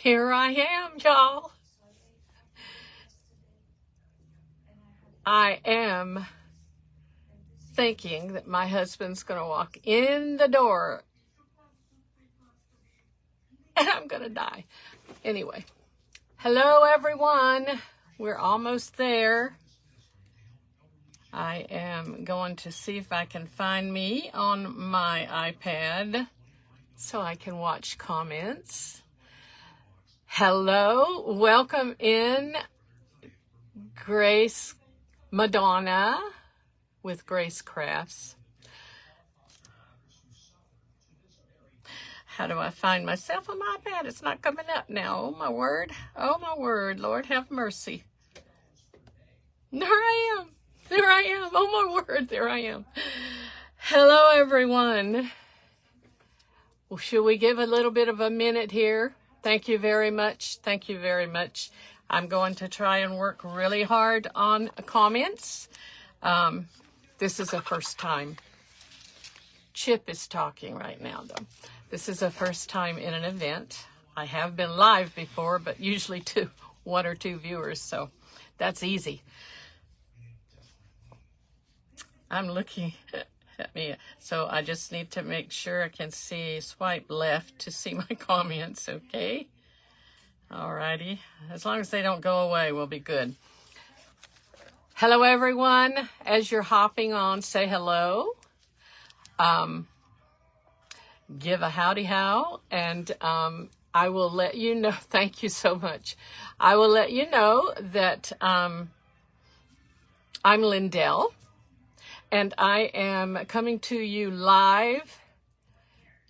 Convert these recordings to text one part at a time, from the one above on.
Here I am, y'all. I am thinking that my husband's going to walk in the door and I'm going to die. Anyway, hello everyone. We're almost there. I am going to see if I can find me on my iPad so I can watch comments. Hello, welcome in Grace Madonna with Grace Crafts. How do I find myself on my iPad? It's not coming up now. Oh my word. Oh my word. Lord have mercy. There I am. There I am. Oh my word. There I am. Hello everyone. Well, should we give a little bit of a minute here? Thank you very much. Thank you very much. I'm going to try and work really hard on comments. This is a first time. Chip is talking right now, though. This is a first time in an event. I have been live before, but usually one or two viewers, so that's easy. I'm looking at me, so I just need to make sure I can swipe left to see my comments, okay? Alrighty, as long as they don't go away, we'll be good. Hello everyone, as you're hopping on, say hello. Give a howdy how, and I will let you know, thank you so much. I will let you know that I'm Lindell, and I am coming to you live,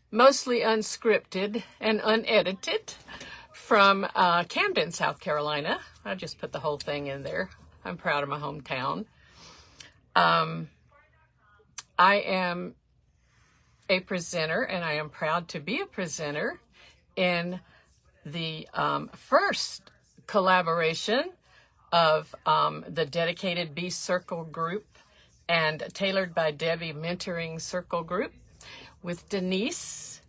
mostly unscripted and unedited, from Camden, South Carolina. I just put the whole thing in there. I'm proud of my hometown. I am a presenter, and I am proud to be a presenter in the first collaboration of the Dedicated B Circle Group and Tailored by Debbie Mentoring Circle Group with Denise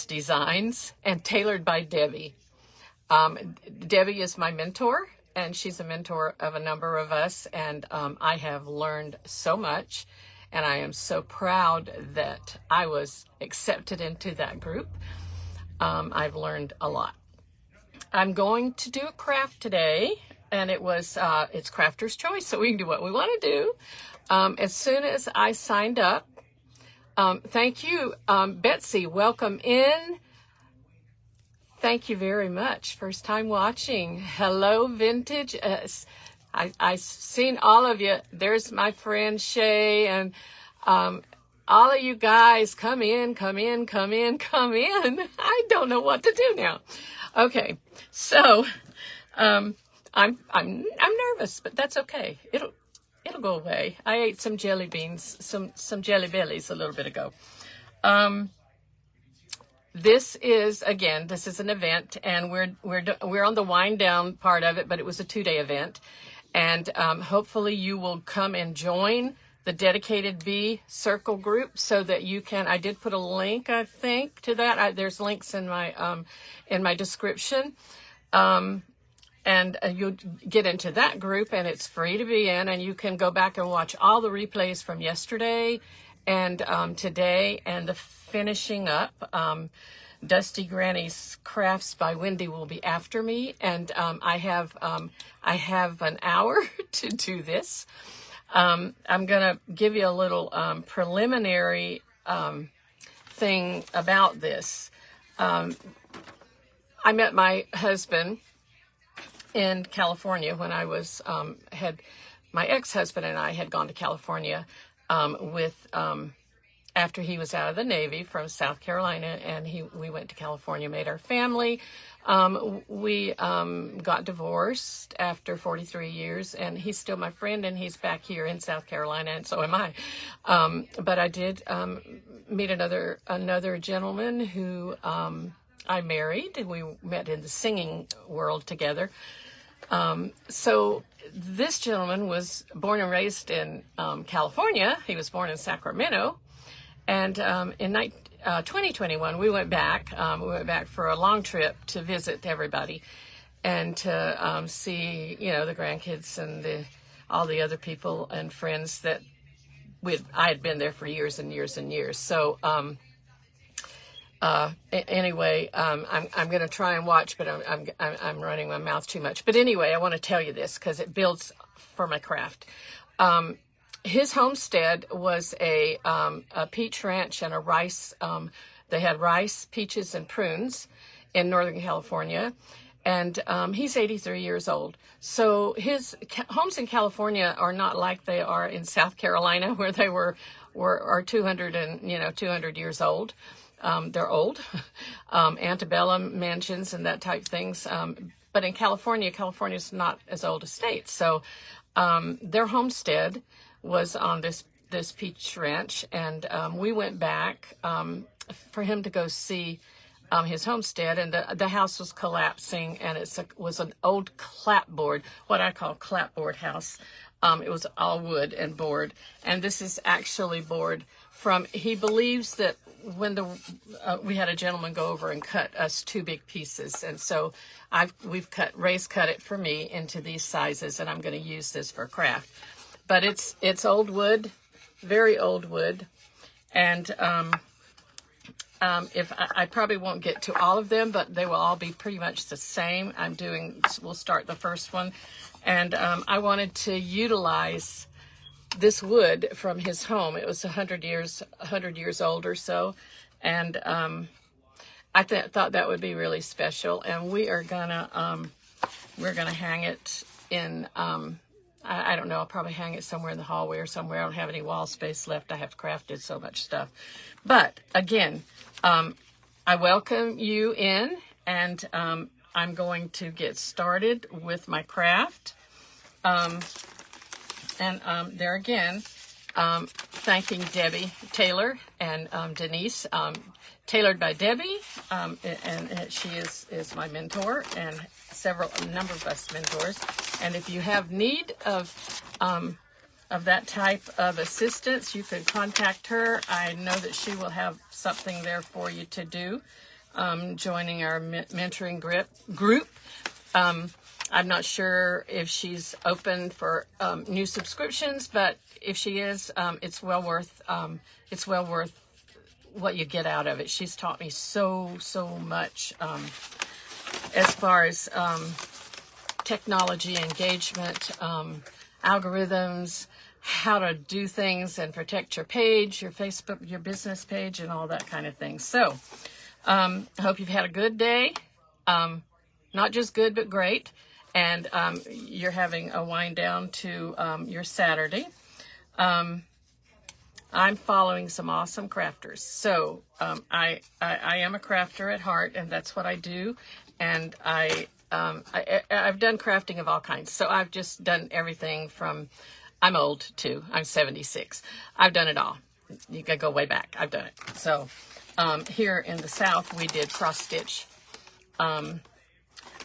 Designs and Tailored by Debbie. Debbie is my mentor, and she's a mentor of a number of us, and I have learned so much, and I am so proud that I was accepted into that group. I've learned a lot. I'm going to do a craft today, and it's crafter's choice, so we can do what we want to do. As soon as I signed up, thank you, Betsy, welcome in. Thank you very much. First time watching. Hello, Vintage. I've seen all of you. There's my friend Shay, and all of you guys, come in. I don't know what to do now. Okay, so I'm nervous, but that's okay. It'll go away. I ate some jelly beans, some jelly bellies a little bit ago. This is an event, and we're on the wind down part of it, but it was a 2-day event, and hopefully you will come and join the Dedicated B Circle group so that you can. I did put a link, I think, to that. There's links in my description, and you'll get into that group, and it's free to be in, and you can go back and watch all the replays from yesterday and today, and the finishing up. Dusty Granny's Crafts by Wendy will be after me, and I have an hour to do this. I'm gonna give you a little preliminary thing about this. I met my husband in California when I was my ex-husband and I had gone to California after he was out of the Navy from South Carolina, and we went to California, made our family. We got divorced after 43 years, and he's still my friend, and he's back here in South Carolina, and so am I. But I did meet another gentleman who I married, and we met in the singing world together. So this gentleman was born and raised in California. He was born in Sacramento. And 2021, we went back. We went back for a long trip to visit everybody and to see, the grandkids and all the other people and friends that I had been there for years and years and years. So anyway, I'm going to try and watch, but I'm running my mouth too much. But anyway, I want to tell you this because it builds for my craft. His homestead was a peach ranch and a rice. They had rice, peaches, and prunes in Northern California. And he's 83 years old. So his homes in California are not like they are in South Carolina, where they are 200 years old. They're old, antebellum mansions and that type things. But in California's not as old a state. So their homestead was on this peach ranch, and we went back for him to go see his homestead, and the house was collapsing, and it was an old clapboard, what I call clapboard house. It was all wood and board, and this is actually board from. He believes that when we had a gentleman go over and cut us 2 big pieces, and so Ray's cut it for me into these sizes, and I'm going to use this for craft. But it's old wood, very old wood, and if I probably won't get to all of them, but they will all be pretty much the same. We'll start the first one, and I wanted to utilize this wood from his home. It was 100 years old or so, and I thought that would be really special. And we're gonna hang it in. I don't know. I'll probably hang it somewhere in the hallway or somewhere. I don't have any wall space left. I have crafted so much stuff. But again, I welcome you in, and I'm going to get started with my craft. And there again, thanking Debbie Taylor and Denise, tailored by Debbie, and she is my mentor, and a number of us mentors. And if you have need of that type of assistance, you can contact her. I know that she will have something there for you to do, joining our mentoring group. I'm not sure if she's open for new subscriptions, but if she is, it's well worth what you get out of it. She's taught me so much as far as technology engagement, algorithms, how to do things and protect your page, your Facebook, your business page, and all that kind of thing. So I hope you've had a good day, not just good, but great. And you're having a wind down to your Saturday. I'm following some awesome crafters. So I am a crafter at heart, and that's what I do. And I've done crafting of all kinds. So I've just done everything from, I'm old too. I'm 76. I've done it all. You can go way back. I've done it. So here in the South, we did cross stitch,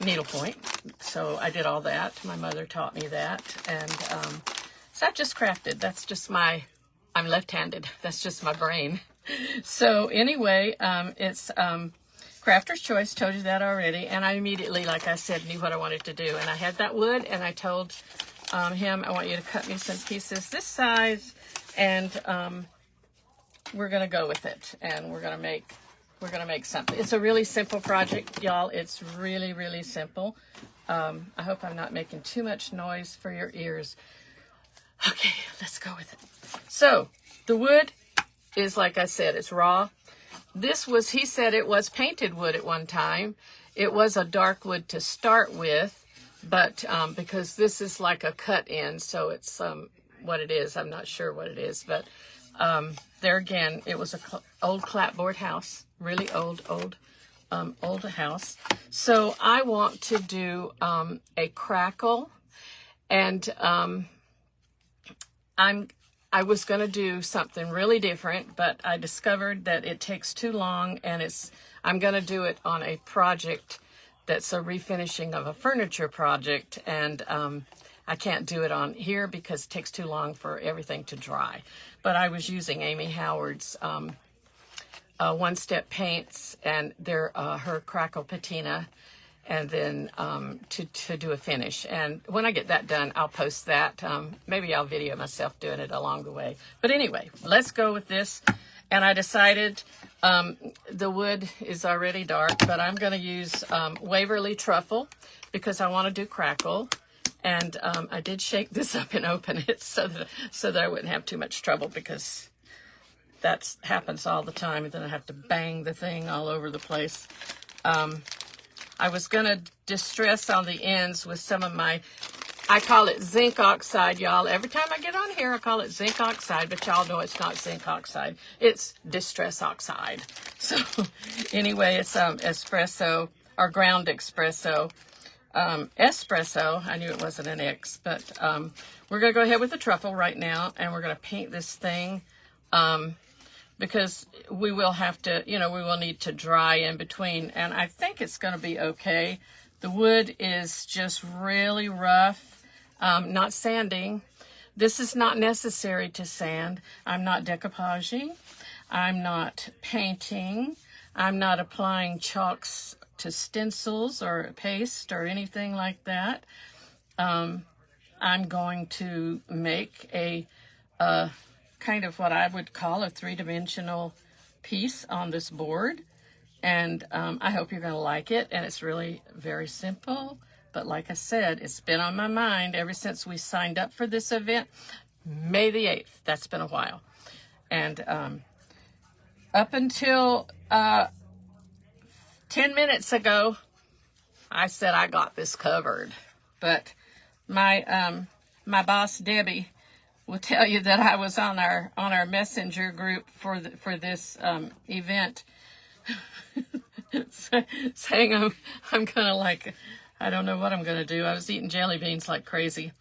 needlepoint. So I did all that. My mother taught me that. And so I just crafted. That's just I'm left-handed. That's just my brain. So anyway, it's crafter's choice. Told you that already. And I immediately, like I said, knew what I wanted to do. And I had that wood, and I told him, I want you to cut me some pieces this size, and we're going to go with it. And we're going to make something. It's a really simple project, y'all. It's really, really simple. I hope I'm not making too much noise for your ears. Okay, let's go with it. So the wood is, like I said, it's raw. He said it was painted wood at one time. It was a dark wood to start with, but because this is like a cut in, so it's what it is. I'm not sure what it is, but there again, it was a old clapboard house, really old house. So I want to do a crackle, and I was going to do something really different, but I discovered that it takes too long, and I'm going to do it on a project that's a refinishing of a furniture project, and I can't do it on here because it takes too long for everything to dry. But I was using Amy Howard's one-step paints, and they're her crackle patina, and then to do a finish. And when I get that done, I'll post that. Maybe I'll video myself doing it along the way. But anyway, let's go with this. And I decided the wood is already dark, but I'm going to use Waverly Truffle because I want to do crackle. And I did shake this up and open it so that I wouldn't have too much trouble, because that happens all the time, and then I have to bang the thing all over the place. I was going to distress on the ends with some of my, I call it zinc oxide, y'all. Every time I get on here, I call it zinc oxide, but y'all know it's not zinc oxide. It's distress oxide. So anyway, it's espresso, or ground espresso. Espresso, I knew it wasn't an X, but we're going to go ahead with the truffle right now, and we're going to paint this thing. Because we will have to, we will need to dry in between. And I think it's going to be okay. The wood is just really rough, not sanding. This is not necessary to sand. I'm not decoupaging. I'm not painting. I'm not applying chalks to stencils or paste or anything like that. I'm going to make a kind of what I would call a three-dimensional piece on this board, and I hope you're going to like it. And it's really very simple, but like I said, it's been on my mind ever since we signed up for this event, May the 8th. That's been a while. And up until 10 minutes ago, I said I got this covered, but my boss Debbie will tell you that I was on our messenger group for this event, saying I'm gonna, like, I don't know what I'm gonna do. I was eating jelly beans like crazy,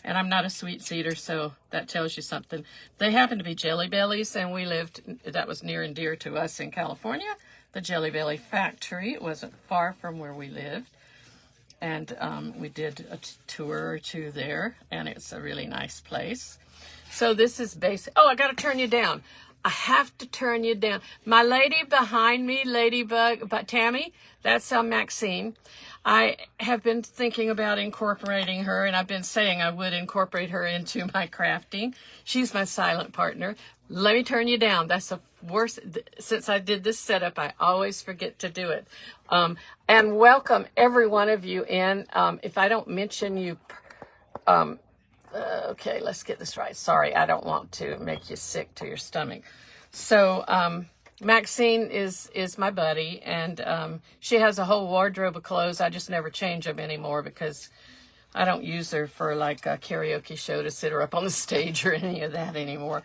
and I'm not a sweets eater, so that tells you something. They happen to be Jelly Bellies, and we lived, that was near and dear to us in California, the Jelly Belly factory. It wasn't far from where we lived. And we did a tour or two there, and it's a really nice place. So this is basic. Oh, I got to turn you down. I have to turn you down. My lady behind me, Ladybug, but Tammy, that's Maxine. I have been thinking about incorporating her, and I've been saying I would incorporate her into my crafting. She's my silent partner. Let me turn you down. That's the worst. Since I did this setup, I always forget to do it. And welcome every one of you in. If I don't mention you, okay, let's get this right. Sorry, I don't want to make you sick to your stomach. So Maxine is my buddy, and she has a whole wardrobe of clothes. I just never change them anymore because I don't use her for like a karaoke show to sit her up on the stage or any of that anymore.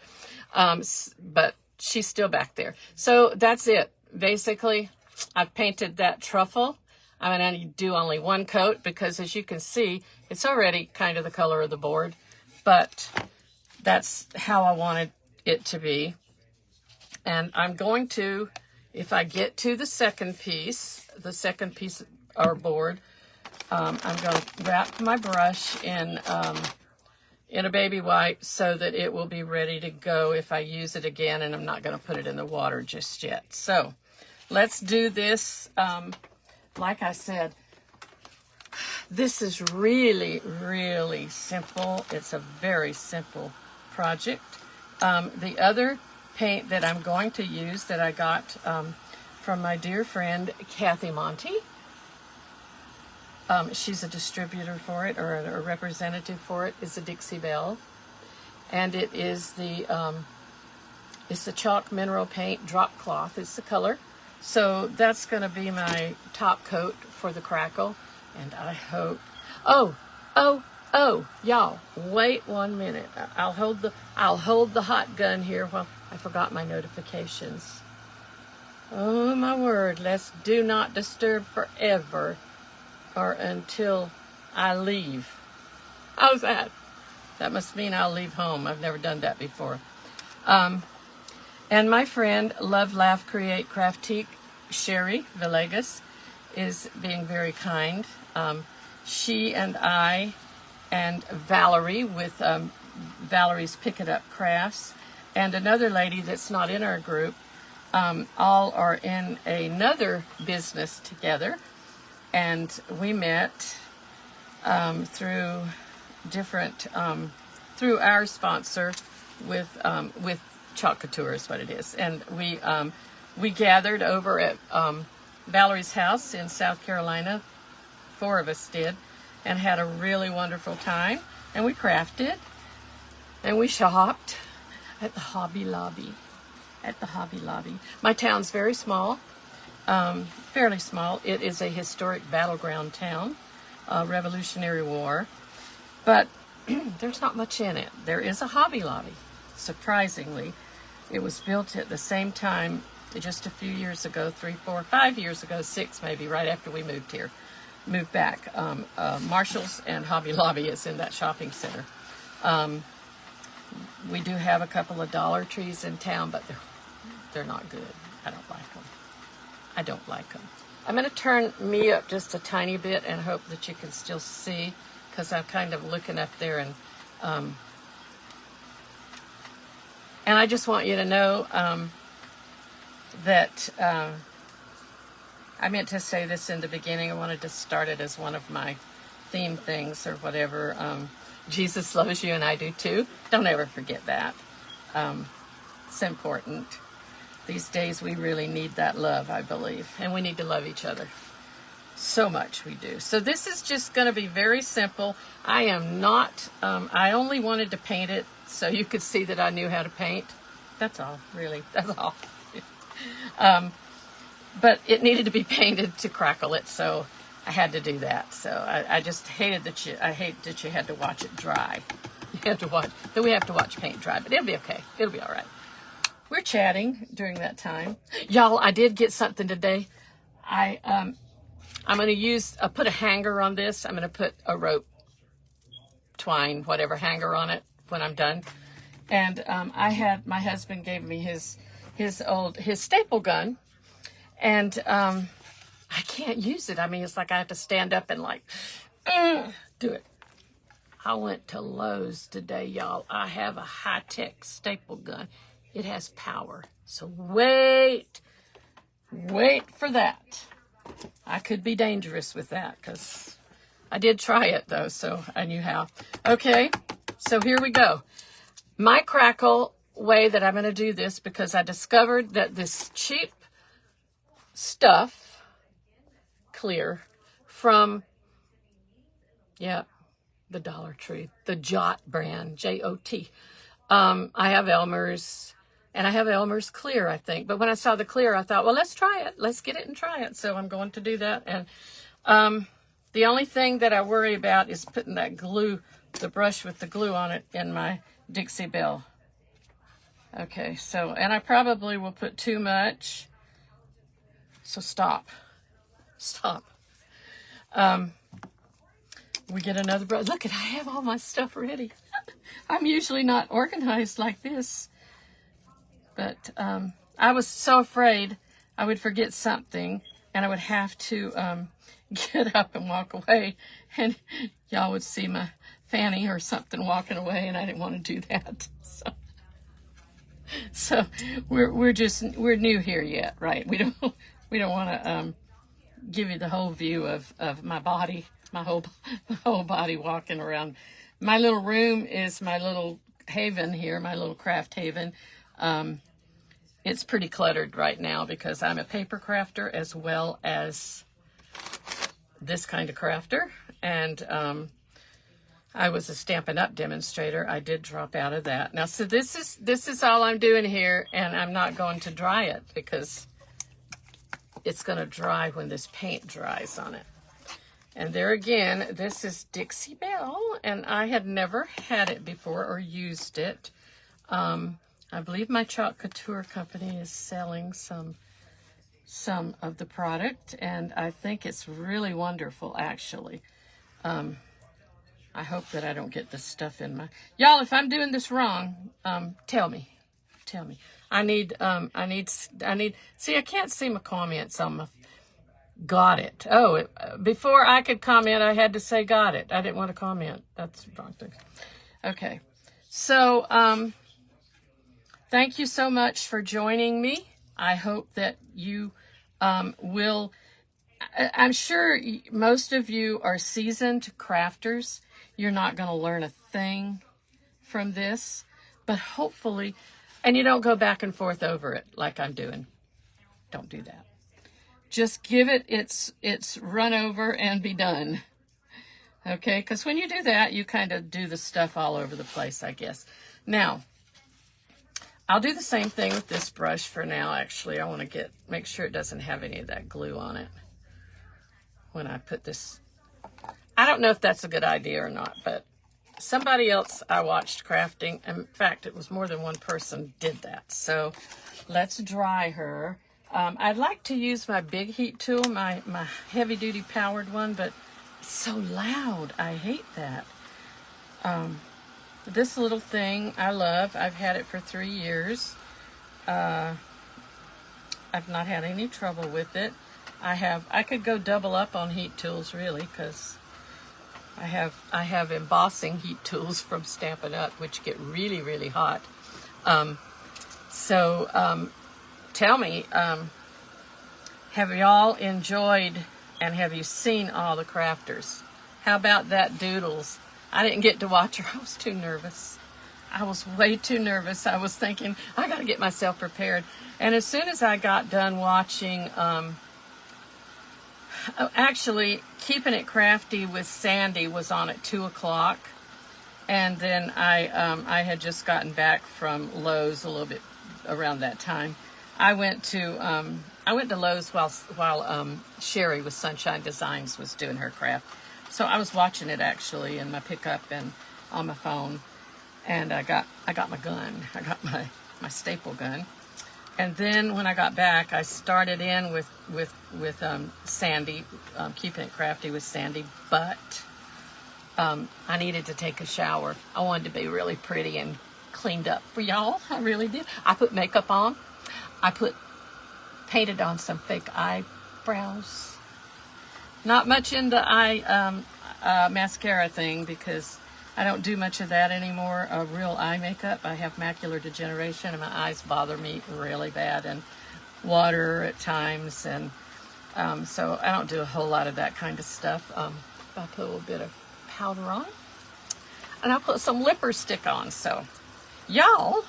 But she's still back there. So that's it. Basically, I've painted that truffle. I mean, I do only one coat because, as you can see, it's already kind of the color of the board. But that's how I wanted it to be. And I'm going to, if I get to the second piece of our board, I'm going to wrap my brush in a baby white so that it will be ready to go if I use it again, and I'm not going to put it in the water just yet. So let's do this. Like I said, this is really, really simple. It's a very simple project. The other paint that I'm going to use that I got from my dear friend Kathy Monty, she's a distributor for it, or a representative for it, is a Dixie Belle. And it is it's the chalk mineral paint drop cloth. It's the color. So that's going to be my top coat for the crackle. And I hope, oh, y'all, wait 1 minute. I'll hold the hot gun here while I forgot my notifications. Oh my word, let's do not disturb forever, or until I leave. How's that? That must mean I'll leave home. I've never done that before. And my friend Love, Laugh, Create, Craftique, Sherry Villegas, is being very kind. She and I and Valerie with Valerie's Pick It Up Crafts, and another lady that's not in our group, all are in another business together, and we met through different through our sponsor with Chalk Couture is what it is, and we gathered over at Valerie's house in South Carolina. 4 of us did, and had a really wonderful time. And we crafted, and we shopped at the Hobby Lobby. My town's very small, fairly small. It is a historic battleground town, Revolutionary War, but there's not much in it. There is a Hobby Lobby. Surprisingly, it was built at the same time just a few years ago, 3, 4, 5 years ago, 6 maybe, right after we moved back. Marshall's and Hobby Lobby is in that shopping center. We do have a couple of Dollar Trees in town, but they're not good. I don't like them. I'm going to turn me up just a tiny bit and hope that you can still see, because I'm kind of looking up there, and I just want you to know that I meant to say this in the beginning. I wanted to start it as one of my theme things or whatever. Jesus loves you, and I do too. Don't ever forget that. It's important. These days we really need that love, I believe. And we need to love each other. So much we do. So this is just going to be very simple. I am not, I only wanted to paint it so you could see that I knew how to paint. That's all, really. That's all. But it needed to be painted to crackle it, so I had to do that. So I just hated that I hate that you had to watch it dry. You have to watch, that we have to watch paint dry, but it'll be okay. It'll be all right. We're chatting during that time. Y'all, I did get something today. I'm going to put a hanger on this. I'm going to put a rope, twine, whatever, hanger on it when I'm done. And my husband gave me his staple gun. And I can't use it. I mean, it's like I have to stand up and do it. I went to Lowe's today, y'all. I have a high-tech staple gun. It has power. So wait for that. I could be dangerous with that because I did try it, though, so I knew how. Okay, so here we go. My crackle way that I'm going to do this, because I discovered that this cheap stuff, clear, from, the Dollar Tree, the Jot brand, J-O-T. I have Elmer's, and I have Elmer's Clear, I think. But when I saw the clear, I thought, well, let's try it. Let's get it and try it. So I'm going to do that. And the only thing that I worry about is putting that glue, the brush with the glue on it, in my Dixie Belle. Okay, so, and I probably will put too much. So stop. We get another brush. Look I have all my stuff ready. I'm usually not organized like this. But I was so afraid I would forget something and I would have to get up and walk away. And y'all would see my fanny or something walking away, and I didn't want to do that. So we're new here yet, right? We don't want to give you the whole view of my body, my whole body walking around. My little room is my little haven here, my little craft haven. It's pretty cluttered right now because I'm a paper crafter as well as this kind of crafter, and I was a Stampin' Up! Demonstrator. I did drop out of that. Now, so this is all I'm doing here, and I'm not going to dry it because it's going to dry when this paint dries on it. And there again, this is Dixie Belle, and I had never had it before or used it. I believe my Chalk Couture company is selling some of the product, and I think it's really wonderful, actually. I hope that I don't get this stuff in my... Y'all, if I'm doing this wrong, tell me. I need... See, I can't see my comments on my... Got it. Oh, before I could comment, I had to say got it. I didn't want to comment. That's the wrong thing. Okay. So, thank you so much for joining me. I hope that you will. I'm sure most of you are seasoned crafters. You're not going to learn a thing from this, but hopefully, and you don't go back and forth over it like I'm doing. Don't do that. Just give it its run over and be done. Okay, because when you do that, you kind of do the stuff all over the place, I guess. Now, I'll do the same thing with this brush for now, actually. I want to make sure it doesn't have any of that glue on it when I put this. I don't know if that's a good idea or not, but somebody else I watched crafting, in fact, it was more than one person did that. So let's dry her. I'd like to use my big heat tool, my heavy-duty powered one, but it's so loud. I hate that. This little thing I love. I've had it for 3 years. I've not had any trouble with it. I could go double up on heat tools, really, because I have embossing heat tools from Stampin' Up, which get really, really hot. Tell me, have y'all enjoyed and have you seen all the crafters? How about that Doodles? I didn't get to watch her. I was too nervous. I was way too nervous. I was thinking, I got to get myself prepared. And as soon as I got done watching, actually, Keeping It Crafty with Sandy was on at 2 o'clock. And then I had just gotten back from Lowe's a little bit around that time. I went to Lowe's while Sherry with Sunshine Designs was doing her craft. So I was watching it actually in my pickup and on my phone, and I got my gun. I got my staple gun, and then when I got back, I started in with Sandy, Keeping It Crafty with Sandy, but I needed to take a shower. I wanted to be really pretty and cleaned up for y'all. I really did. I put makeup on. I painted on some fake eyebrows. Not much into mascara thing because I don't do much of that anymore. Real eye makeup. I have macular degeneration and my eyes bother me really bad, and water at times, and so I don't do a whole lot of that kind of stuff. I put a little bit of powder on, and I put some lipper stick on. So, y'all,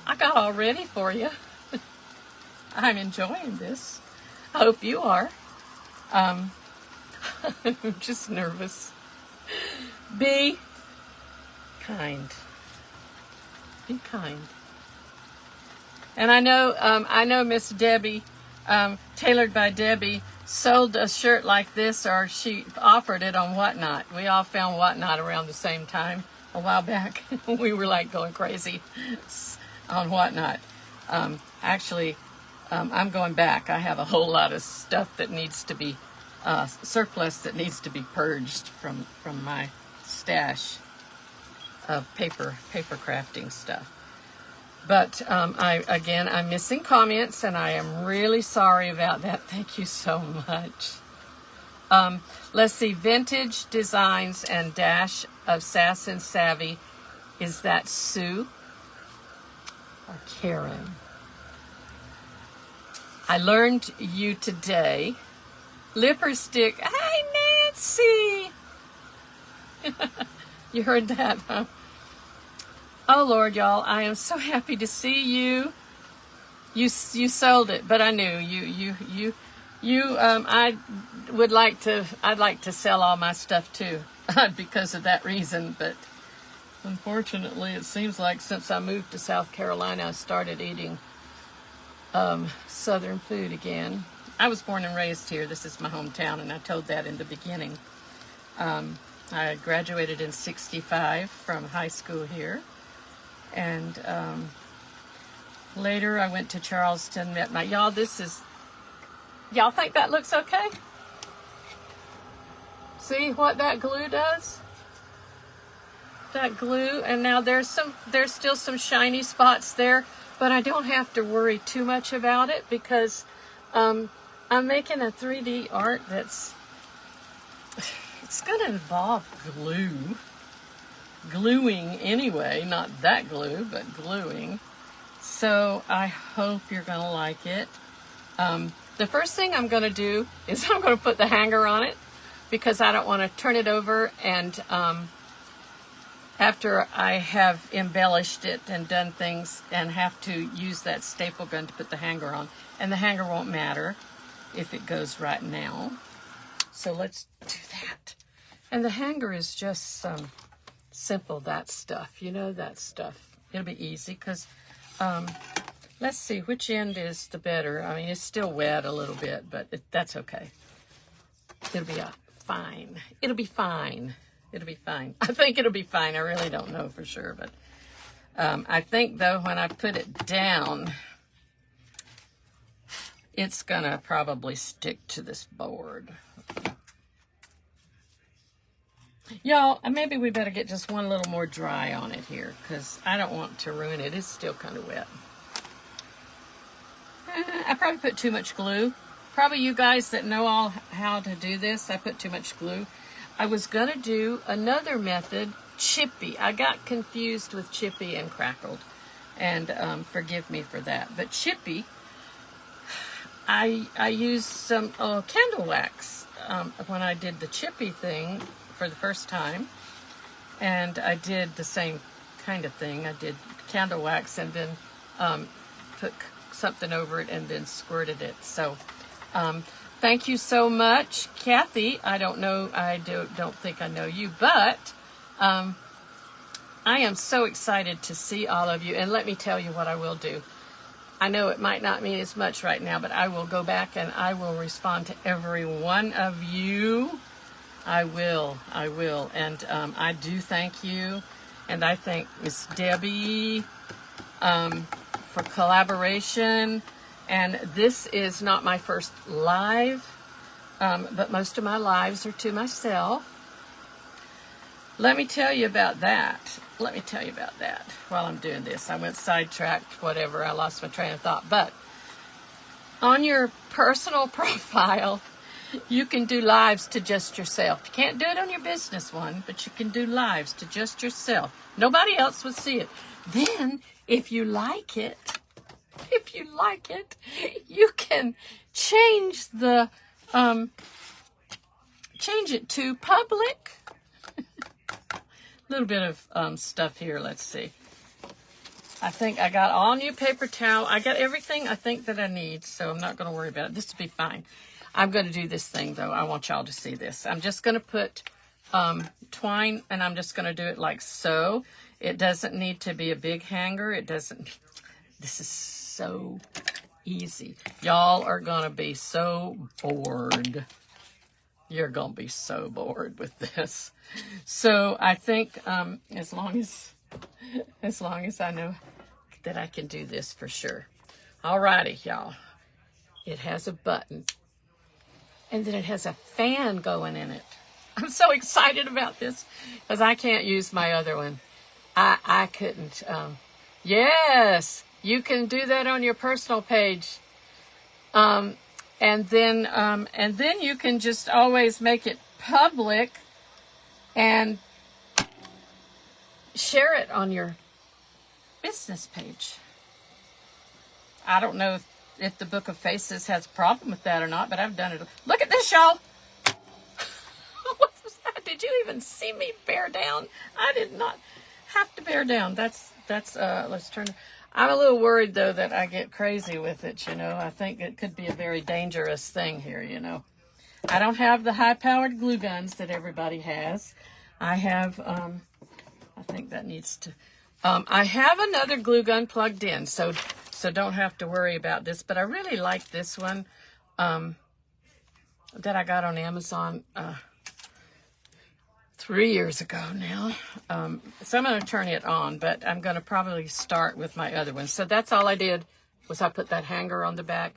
I got all ready for you. I'm enjoying this. I hope you are. I'm just nervous. Be kind. Be kind. And I know Miss Debbie, Tailored by Debbie, sold a shirt like this, or she offered it on Whatnot. We all found Whatnot around the same time a while back. We were like going crazy on Whatnot. Actually, I'm going back. I have a whole lot of stuff that needs to be surplus that needs to be purged from my stash of paper crafting stuff. But I'm missing comments, and I am really sorry about that. Thank you so much. Let's see, Vintage Designs and Dash of Sass and Savvy. Is that Sue or Karen? I learned you today. Lipperstick. Hi, Nancy. You heard that, huh? Oh, Lord, y'all, I am so happy to see you. You sold it, but I knew I'd like to sell all my stuff too, because of that reason, but unfortunately, it seems like since I moved to South Carolina, I started eating Southern food again. I was born and raised here. This is my hometown, and I told that in the beginning. I graduated in '65 from high school here, and later I went to Charleston, met my, y'all think that looks okay? See what that glue does? That glue, and now there's still some shiny spots there, but I don't have to worry too much about it because I'm making a 3D art it's going to involve gluing anyway, not that glue, but gluing. So I hope you're going to like it. The first thing I'm going to do is I'm going to put the hanger on it because I don't want to turn it over and after I have embellished it and done things and have to use that staple gun to put the hanger on. And the hanger won't matter if it goes right now. So let's do that. And the hanger is just some simple, that stuff. You know, that stuff. It'll be easy because, let's see, which end is the better? I mean, it's still wet a little bit, but that's okay. It'll be fine. It'll be fine. It'll be fine. I think it'll be fine. I really don't know for sure, but I think, though, when I put it down, it's going to probably stick to this board. Y'all, maybe we better get just one little more dry on it here because I don't want to ruin it. It's still kind of wet. I probably put too much glue. Probably you guys that know all how to do this, I put too much glue. I was going to do another method, chippy. I got confused with chippy and crackled, and forgive me for that. But chippy, I used some candle wax when I did the chippy thing for the first time, and I did the same kind of thing. I did candle wax and then put something over it and then squirted it. So thank you so much, Kathy. I don't know, I don't think I know you, but I am so excited to see all of you. And let me tell you what I will do. I know it might not mean as much right now, but I will go back and I will respond to every one of you. I will. And I do thank you. And I thank Miss Debbie for collaboration. And this is not my first live, but most of my lives are to myself. Let me tell you about that. While I'm doing this. I went sidetracked, whatever. I lost my train of thought. But on your personal profile, you can do lives to just yourself. You can't do it on your business one, but you can do lives to just yourself. Nobody else would see it. Then, if you like it, you can change the change it to public. A little bit of stuff here. Let's see. I think I got all new paper towel. I got everything I think that I need, so I'm not going to worry about it. This will be fine. I'm going to do this thing, though. I want y'all to see this. I'm just going to put twine, and I'm just going to do it like so. It doesn't need to be a big hanger. It doesn't. This is so easy. Y'all are going to be so bored. You're going to be so bored with this. So I think as long as I know that I can do this for sure. All righty, y'all. It has a button. And then it has a fan going in it. I'm so excited about this because I can't use my other one. I couldn't. Yes, you can do that on your personal page. And then you can just always make it public and share it on your business page. I don't know if the Book of Faces has a problem with that or not, but I've done it. Look at this, y'all. What was that? Did you even see me bear down? I did not have to bear down. That's let's turn. I'm a little worried, though, that I get crazy with it, you know. I think it could be a very dangerous thing here, you know. I don't have the high-powered glue guns that everybody has. I have, I think that needs to, I have another glue gun plugged in, so don't have to worry about this. But I really like this one that I got on Amazon 3 years ago now. So I'm going to turn it on, but I'm going to probably start with my other one. So that's all I did was I put that hanger on the back.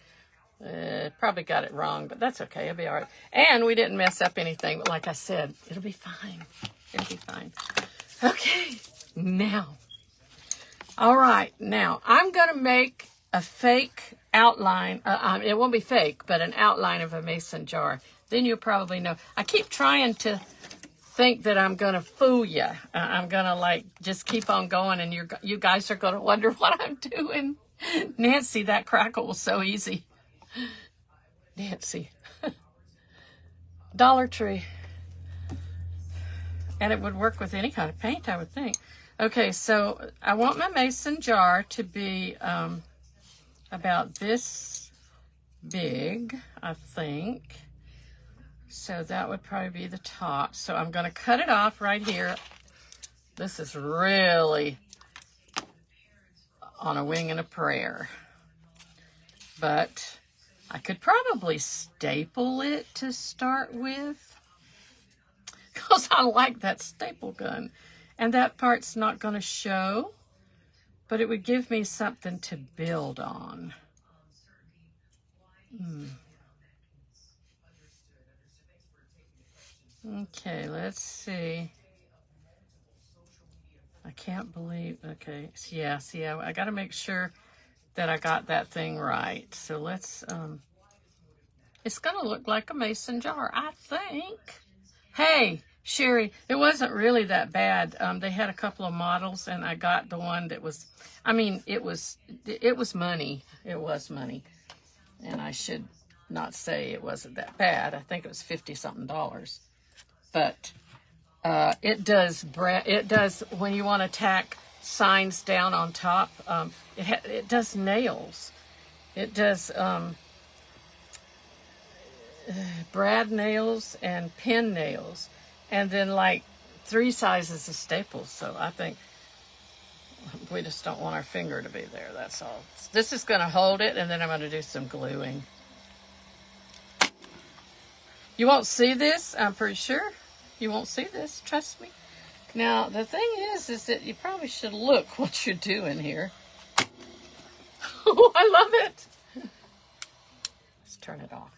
Probably got it wrong, but that's okay. It'll be all right. And we didn't mess up anything. But like I said, it'll be fine. It'll be fine. Okay, now. All right, now I'm going to make a fake outline. It won't be fake, but an outline of a mason jar. Then you'll probably know. I keep trying to think that I'm going to fool you. I'm going to like just keep on going, and you guys are going to wonder what I'm doing. Nancy, that crackle was so easy. Nancy. Dollar Tree. And it would work with any kind of paint, I would think. Okay, so I want my mason jar to be about this big, I think. So that would probably be the top. So I'm going to cut it off right here. This is really on a wing and a prayer. But I could probably staple it to start with, because I like that staple gun. And that part's not going to show, but it would give me something to build on. Okay, let's see. I can't believe, okay, yeah, see, I got to make sure that I got that thing right. So let's, it's going to look like a mason jar, I think. Hey, Sherry, it wasn't really that bad. They had a couple of models, and I got the one that was, I mean, it was money. It was money. And I should not say it wasn't that bad. I think it was $50-something. But it does, when you want to tack signs down on top, it does nails. It does brad nails and pin nails, and then like 3 sizes of staples. So I think we just don't want our finger to be there, that's all. This is going to hold it, and then I'm going to do some gluing. You won't see this, I'm pretty sure. You won't see this, trust me. Now, the thing is that you probably should look what you're doing here. Oh, I love it. Let's turn it off.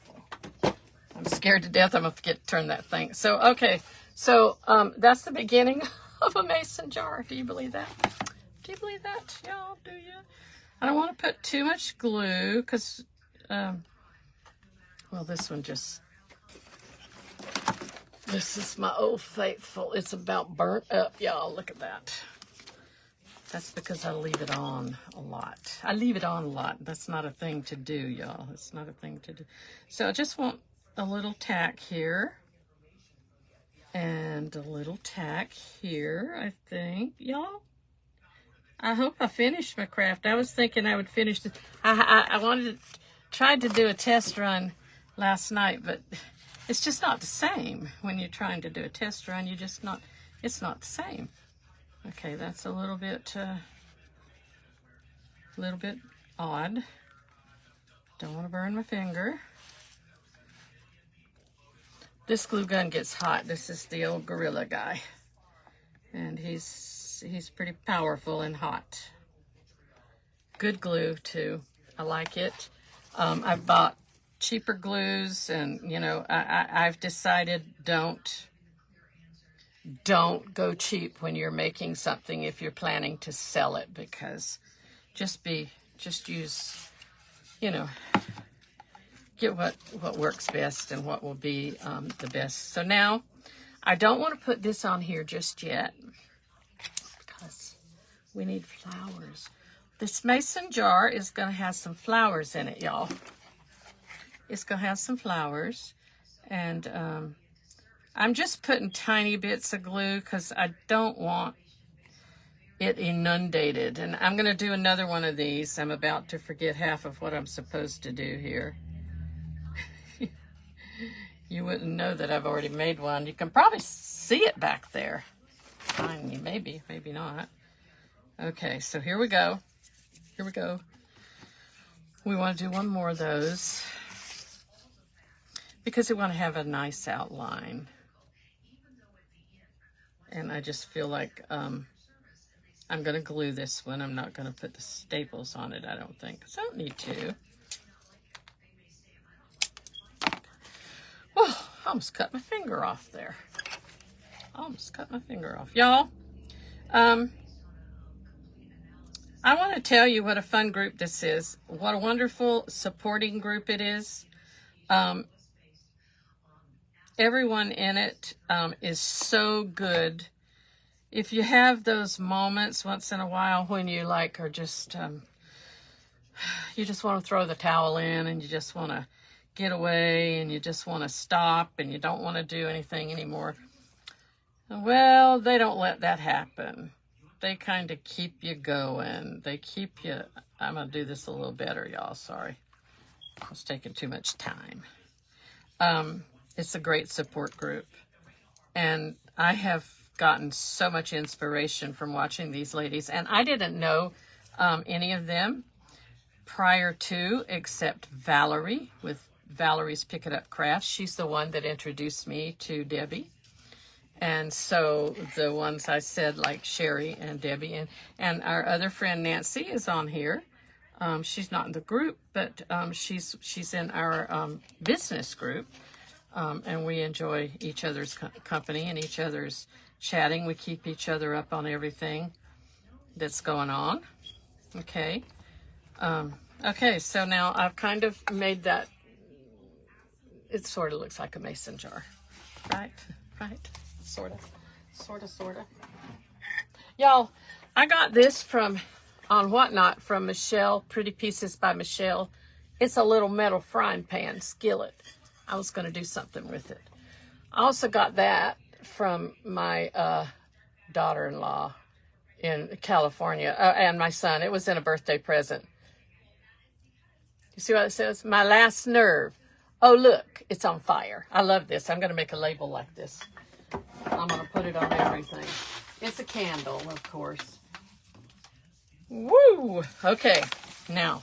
I'm scared to death I'm going to forget to turn that thing. So, okay. So, that's the beginning of a mason jar. Do you believe that? Do you believe that, y'all? Do you? I don't want to put too much glue because, well, this one just... This is my Old Faithful. It's about burnt up, y'all. Look at that. That's because I leave it on a lot. I leave it on a lot. That's not a thing to do, y'all. It's not a thing to do. So I just want a little tack here. And a little tack here, I think. Y'all, I hope I finished my craft. I was thinking I would finish it. I tried to do a test run last night, but... It's just not the same when you're trying to do a test run. It's not the same. Okay, that's a little bit odd. Don't want to burn my finger. This glue gun gets hot. This is the old Gorilla guy. And he's pretty powerful and hot. Good glue, too. I like it. I've bought cheaper glues, and you know, I've decided don't go cheap when you're making something if you're planning to sell it, because just use, you know, get what works best and what will be the best. So now I don't want to put this on here just yet because we need flowers. This mason jar is going to have some flowers in it, y'all. It's going to have some flowers, and I'm just putting tiny bits of glue because I don't want it inundated. And I'm going to do another one of these. I'm about to forget half of what I'm supposed to do here. You wouldn't know that I've already made one. You can probably see it back there. Tiny, maybe not. Okay, so here we go. Here we go. We want to do one more of those, because we want to have a nice outline. And I just feel like I'm going to glue this one. I'm not going to put the staples on it, I don't think, because I don't need to. Oh, I almost cut my finger off there. I almost cut my finger off. Y'all, I want to tell you what a fun group this is. What a wonderful supporting group it is. everyone in it is so good. If you have those moments once in a while when you like are just, you just want to throw the towel in and you just want to get away and you just want to stop and you don't want to do anything anymore. Well, they don't let that happen. They kind of keep you going. They keep you, I'm going to do this a little better, y'all. Sorry. I was taking too much time. It's a great support group. And I have gotten so much inspiration from watching these ladies. And I didn't know any of them prior to, except Valerie with Valerie's Pick It Up Crafts. She's the one that introduced me to Debbie. And so the ones I said, like Sherry and Debbie, and our other friend Nancy is on here. She's not in the group, but she's in our business group. And we enjoy each other's company and each other's chatting. We keep each other up on everything that's going on. Okay. Okay, so now I've kind of made that, it sort of looks like a mason jar. Right? Sort of. Y'all, I got this on Whatnot from Michelle, Pretty Pieces by Michelle. It's a little metal frying pan skillet. I was going to do something with it. I also got that from my daughter-in-law in California, and my son. It was in a birthday present. You see what it says? My last nerve. Oh, look, it's on fire. I love this. I'm going to make a label like this. I'm going to put it on everything. It's a candle, of course. Woo! Okay, now,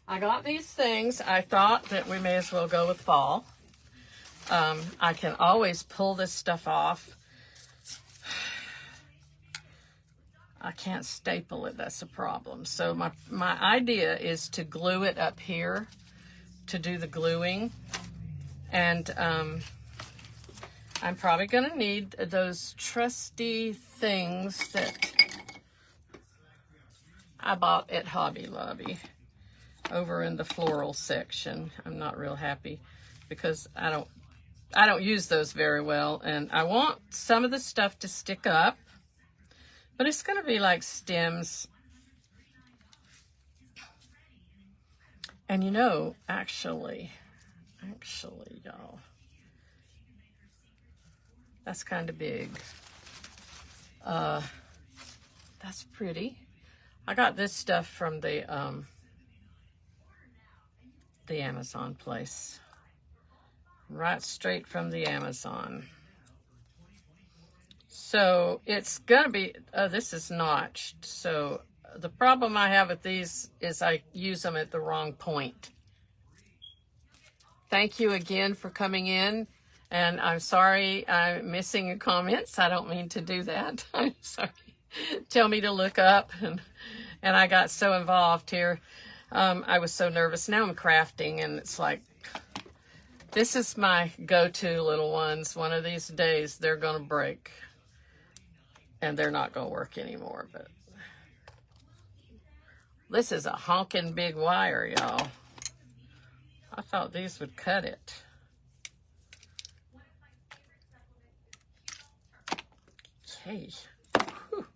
I got these things. I thought that we may as well go with fall. I can always pull this stuff off. I can't staple it, that's a problem. So my idea is to glue it up here to do the gluing. And I'm probably going to need those trusty things that I bought at Hobby Lobby over in the floral section. I'm not real happy because I don't use those very well, and I want some of the stuff to stick up, but it's going to be like stems. And you know, actually, y'all, that's kind of big. That's pretty. I got this stuff from the Amazon place. Right straight from the Amazon. So it's going to be, this is notched. So the problem I have with these is I use them at the wrong point. Thank you again for coming in. And I'm sorry I'm missing your comments. I don't mean to do that. I'm sorry. Tell me to look up. And I got so involved here. I was so nervous. Now I'm crafting, and it's like, this is my go-to little ones. One of these days, they're going to break. And they're not going to work anymore. But this is a honking big wire, y'all. I thought these would cut it. Okay. Whew.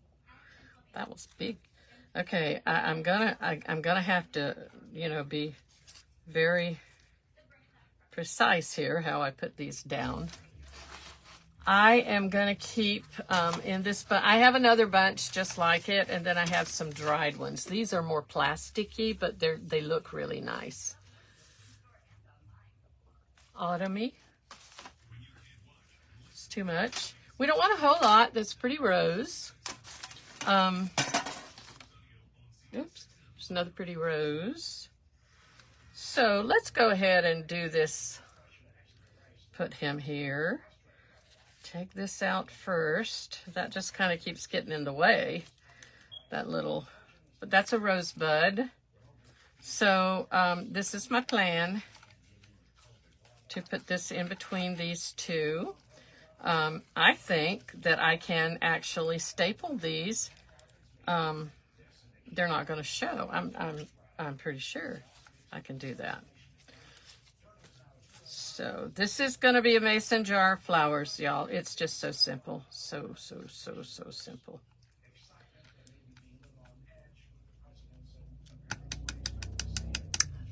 That was big. Okay, I'm gonna have to, be very precise here how I put these down. I am gonna keep in this, but I have another bunch just like it, and then I have some dried ones. These are more plasticky, but they look really nice. Autumny. It's too much. We don't want a whole lot. That's pretty rose. Oops, there's another pretty rose. So let's go ahead and do this. Put him here. Take this out first. That just kind of keeps getting in the way. That little, but that's a rosebud. So this is my plan to put this in between these two. I think that I can actually staple these. They're not going to show. I'm pretty sure I can do that. So this is going to be a mason jar of flowers, y'all. It's just so simple. So simple.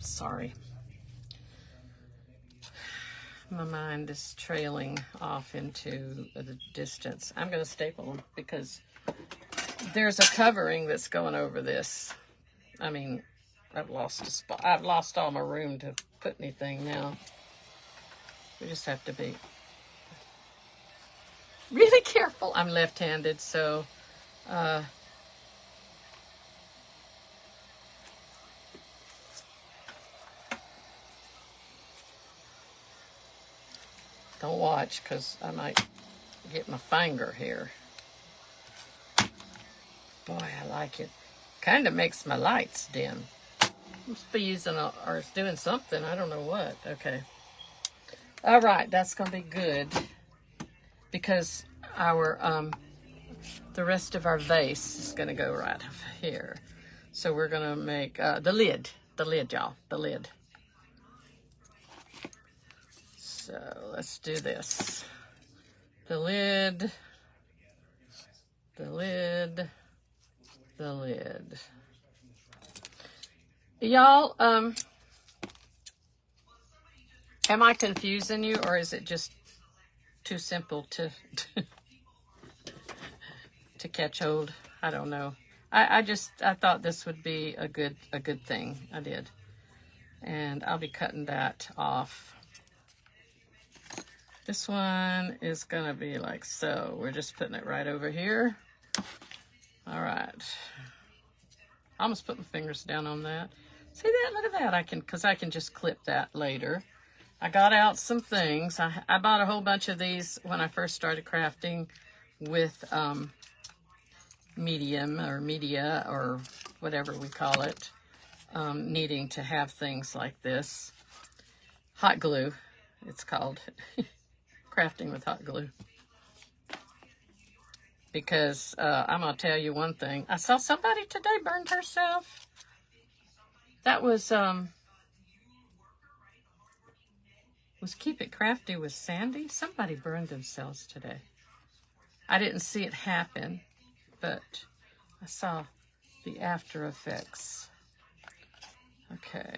Sorry. My mind is trailing off into the distance. I'm going to staple them because there's a covering that's going over this. I mean, I've lost a spot. I've lost all my room to put anything now. We just have to be really careful. I'm left-handed, so don't watch because I might get my finger here. Boy, I like it. Kind of makes my lights dim. Must be using or it's doing something. I don't know what. Okay. All right, that's gonna be good because our the rest of our vase is gonna go right here. So we're gonna make the lid, y'all, the lid. So let's do this. The lid, the lid, the lid. Y'all, am I confusing you, or is it just too simple to to catch hold? I don't know. I thought this would be a good thing. I did. And I'll be cutting that off. This one is gonna be like so. We're just putting it right over here. All right. I almost put my fingers down on that. See that? Look at that. Because I can just clip that later. I got out some things. I bought a whole bunch of these when I first started crafting with medium or media or whatever we call it, needing to have things like this. Hot glue, it's called. Crafting with hot glue. Because I'm going to tell you one thing. I saw somebody today burned herself. That was Keep It Crafty with Sandy. Somebody burned themselves today. I didn't see it happen, but I saw the after effects. Okay.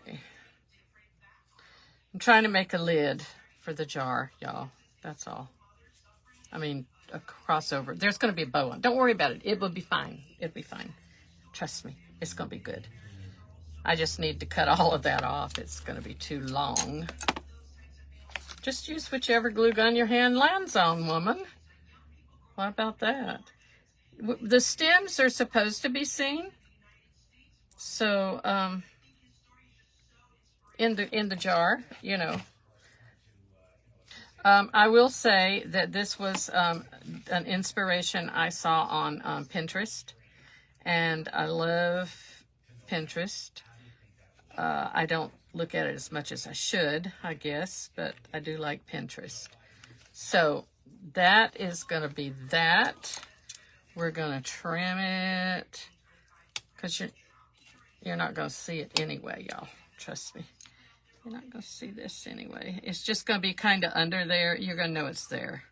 I'm trying to make a lid for the jar, y'all. That's all. I mean, a crossover. There's going to be a bow on. Don't worry about it. It will be fine. It'll be fine. Trust me. It's going to be good. I just need to cut all of that off. It's going to be too long. Just use whichever glue gun your hand lands on, woman. What about that? The stems are supposed to be seen. So, in the jar, you know. I will say that this was an inspiration I saw on Pinterest, and I love Pinterest. I don't look at it as much as I should, I guess, but I do like Pinterest. So that is going to be that. We're going to trim it because you're not going to see it anyway, y'all. Trust me. You're not going to see this anyway. It's just going to be kind of under there. You're going to know it's there.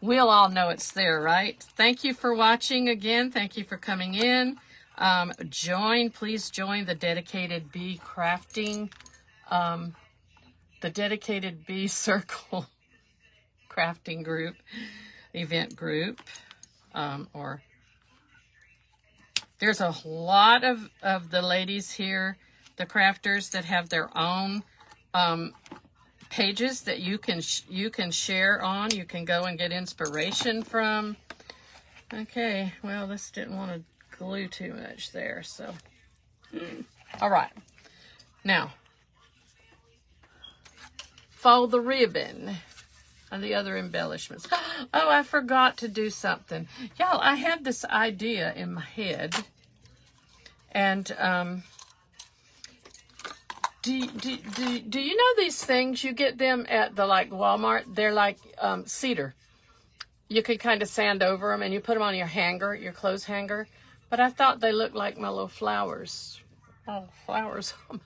We'll all know it's there, right? Thank you for watching again. Thank you for coming in. Please join the Dedicated Bee Crafting, the Dedicated Bee Circle Crafting Group, event group, or there's a lot of the ladies here, the crafters, that have their own pages that you can share on. You can go and get inspiration from. Okay, well, this didn't want to glue too much there, so all right. Now, follow the ribbon and the other embellishments. Oh, I forgot to do something, y'all. I had this idea in my head, and do you know these things? You get them at the Walmart. They're like cedar. You could kind of sand over them, and you put them on your hanger, your clothes hanger. But I thought they looked like my little flowers. Oh, flowers on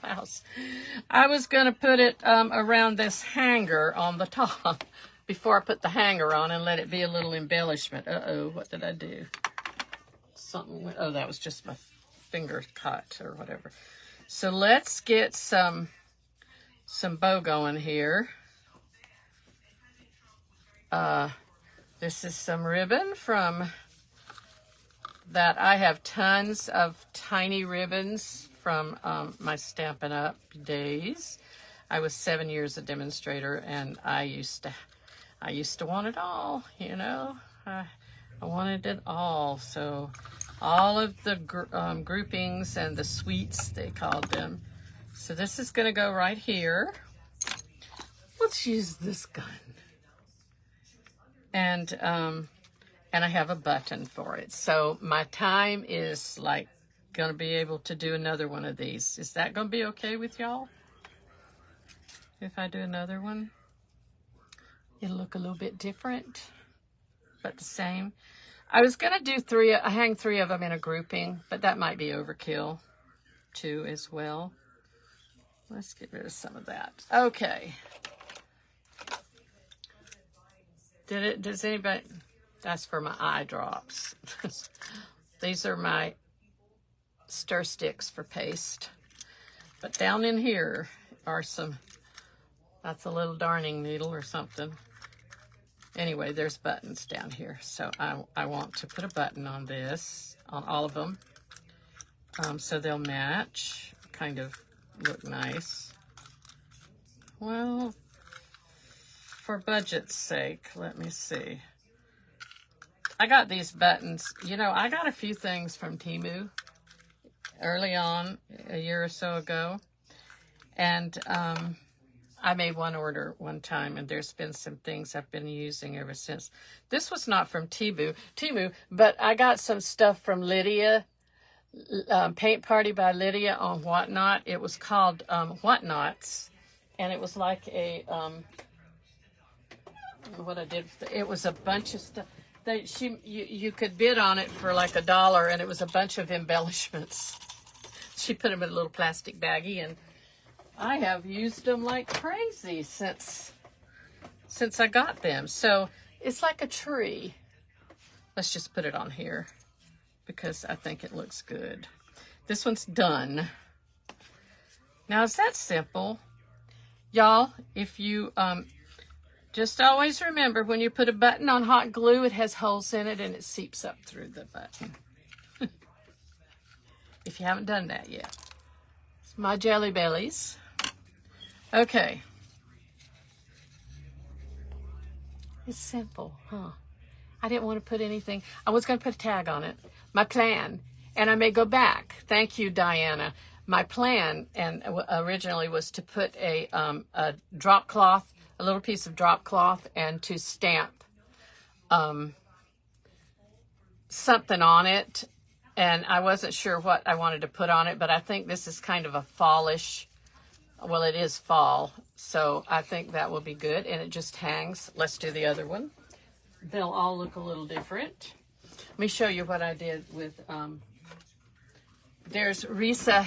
house. I was going to put it around this hanger on the top before I put the hanger on and let it be a little embellishment. Uh-oh, what did I do? Something went, oh, that was just my finger cut or whatever. So let's get some bow going here. This is some ribbon from that. I have tons of tiny ribbons from my Stampin' Up! Days. I was 7 years a demonstrator, and I used to want it all, you know. I wanted it all. So all of the groupings and the suites, they called them. So this is going to go right here. Let's use this gun. And I have a button for it. So my time is like going to be able to do another one of these. Is that going to be okay with y'all? If I do another one, it'll look a little bit different, but the same. I was going to do hang three of them in a grouping, but that might be overkill too as well. Let's get rid of some of that. Okay. Does anybody, that's for my eye drops. These are my stir sticks for paste. But down in here are some, that's a little darning needle or something. Anyway, there's buttons down here. So I want to put a button on this, on all of them. So they'll match, kind of look nice. Well, for budget's sake, let me see. I got these buttons. You know, I got a few things from Temu early on, a year or so ago. And I made one order one time, and there's been some things I've been using ever since. This was not from Temu, but I got some stuff from Lydia, Paint Party by Lydia on Whatnot. It was called Whatnots, and it was like a... what I did, it was a bunch of stuff. You could bid on it for like $1, and it was a bunch of embellishments. She put them in a little plastic baggie, and I have used them like crazy since I got them. So it's like a tree. Let's just put it on here because I think it looks good. This one's done. Now, is that simple? Y'all, if you... just always remember, when you put a button on hot glue, it has holes in it and it seeps up through the button. If you haven't done that yet. It's my Jelly Bellies. Okay. It's simple, huh? I didn't want to put anything. I was going to put a tag on it. My plan, and I may go back. Thank you, Diana. My plan and originally was to put a drop cloth, a little piece of drop cloth, and to stamp something on it. And I wasn't sure what I wanted to put on it, but I think this is kind of a fallish, well, it is fall, so I think that will be good. And it just hangs. Let's do the other one. They'll all look a little different. Let me show you what I did with, there's Risa.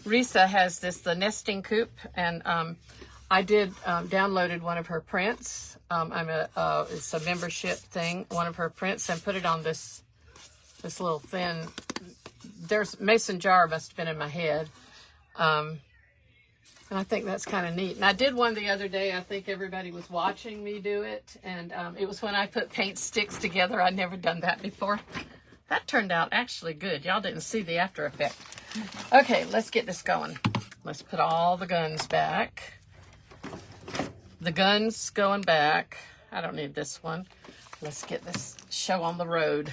Risa has this, the nesting coop, and I did downloaded one of her prints. It's a membership thing, one of her prints, and put it on this little thin, there's mason jar must have been in my head. And I think that's kind of neat. And I did one the other day. I think everybody was watching me do it. And it was when I put paint sticks together. I'd never done that before. That turned out actually good. Y'all didn't see the after effect. Okay, let's get this going. Let's put all the guns back. The guns going back. I don't need this one. Let's get this show on the road.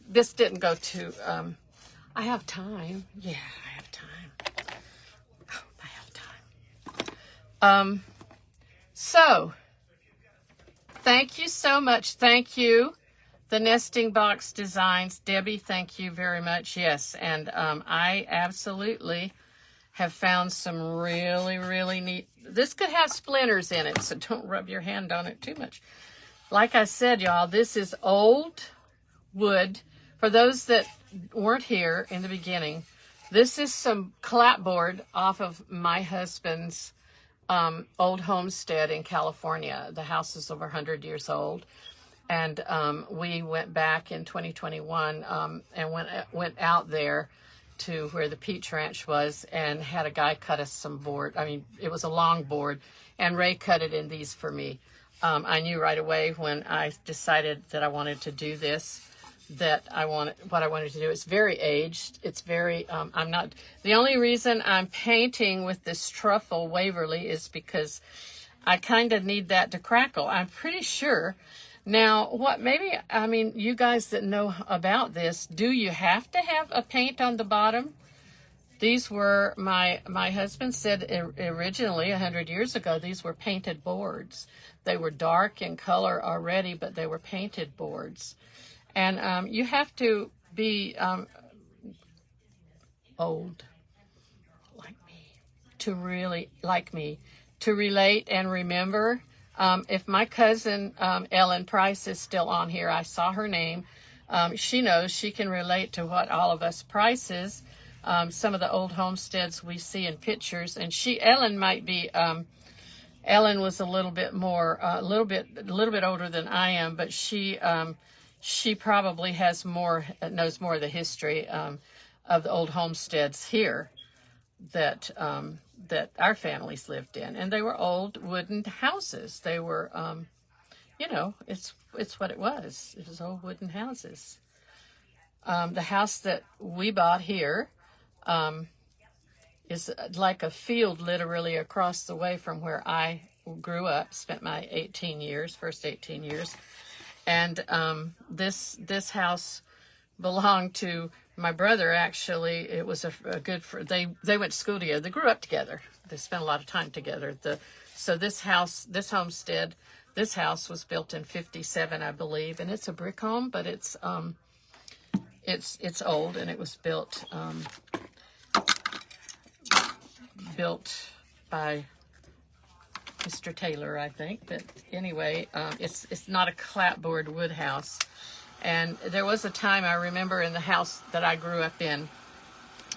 This didn't go to, I have time. Yeah, I have time. Oh, I have time. So, thank you so much. Thank you. The Nesting Box Designs. Debbie, thank you very much. Yes, and I absolutely have found some really, really neat. This could have splinters in it, so don't rub your hand on it too much. Like I said, y'all, this is old wood. For those that weren't here in the beginning, This is some clapboard off of my husband's old homestead in California. The house is over 100 years old. And we went back in 2021 and went out there to where the Peach Ranch was and had a guy cut us some board. I mean, it was a long board, and Ray cut it in these for me. I knew right away when I decided that I wanted to do this, that what I wanted to do. It's very aged. It's very, I'm not, the only reason I'm painting with this truffle Waverly is because I kind of need that to crackle. I'm pretty sure. Now, I mean, you guys that know about this, do you have to have a paint on the bottom? These were, my husband said originally, 100 years ago, these were painted boards. They were dark in color already, but they were painted boards. And you have to be old, like me, to relate and remember. If my cousin Ellen Price is still on here, I saw her name. She knows, she can relate to what all of us Price is. Some of the old homesteads we see in pictures, and Ellen might be. Ellen was a little bit older than I am, but she probably knows more of the history of the old homesteads here that our families lived in, and they were old wooden houses. They were, it's what it was. It was old wooden houses. The house that we bought here is like a field literally across the way from where I grew up, spent my first 18 years. And this house belonged to my brother, actually. It was a good they went to school together. They grew up together. They spent a lot of time together. So this house was built in 1957, I believe, and it's a brick home, but it's old, and it was built by Mr. Taylor, I think. But anyway, it's not a clapboard wood house. And there was a time I remember in the house that I grew up in,